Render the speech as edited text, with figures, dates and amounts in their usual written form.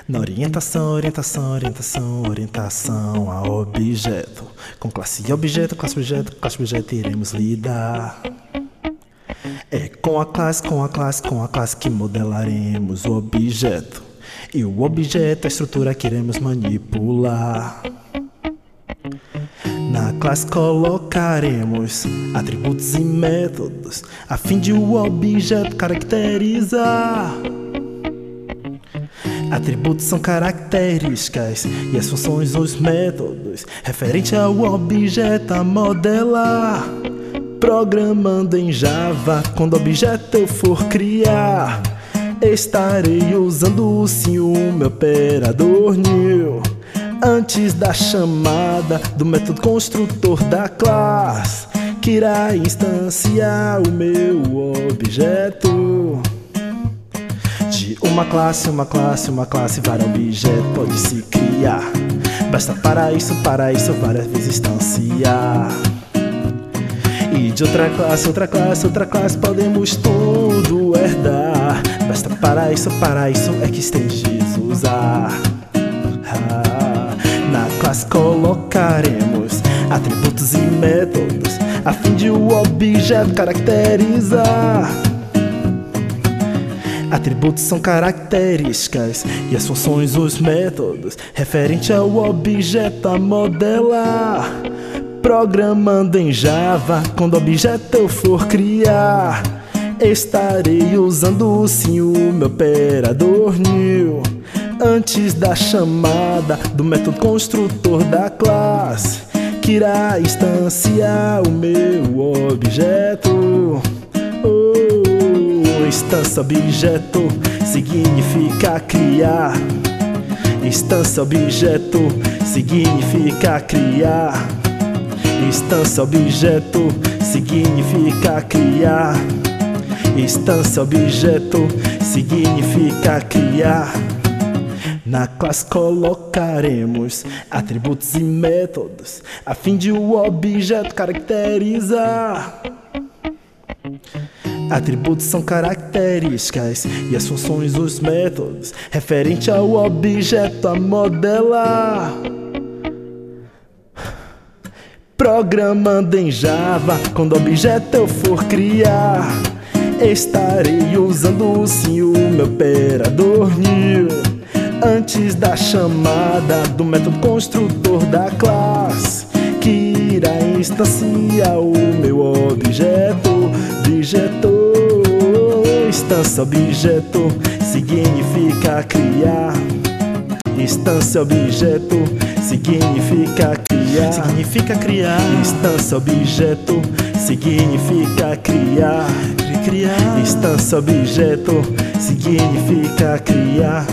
Na orientação a objeto. Com classe e objeto, classe objeto iremos lidar. É com a classe que modelaremos o objeto. E o objeto, a estrutura que iremos manipular. Na classe colocaremos atributos e métodos, a fim de o objeto caracterizar. Atributos são características e as funções os métodos referente ao objeto a modelar. Programando em Java, quando o objeto eu for criar, estarei usando sim o meu operador new antes da chamada do método construtor da classe, que irá instanciar o meu objeto. De uma classe, vários objetos pode se criar. Basta para isso várias vezes instanciar. E de outra classe podemos tudo herdar. Basta para isso é que extendes usar. Na classe colocaremos atributos e métodos, a fim de o objeto caracterizar. Atributos são características e as funções os métodos referente ao objeto a modelar. Programando em Java, quando o objeto eu for criar, estarei usando sim o meu operador new antes da chamada do método construtor da classe, que irá instanciar o meu objeto. Instância objeto significa criar. Instância objeto significa criar. Instância objeto significa criar. Instância objeto significa criar. Na classe colocaremos atributos e métodos, a fim de o objeto caracterizar. Atributos são características e as funções os métodos referente ao objeto a modelar. Programando em Java, quando o objeto eu for criar, estarei usando sim o meu operador new antes da chamada do método construtor da classe, que irá instanciar o meu objeto. Instância objeto significa criar. Instância objeto significa criar. Instância objeto significa criar. Instância objeto significa criar.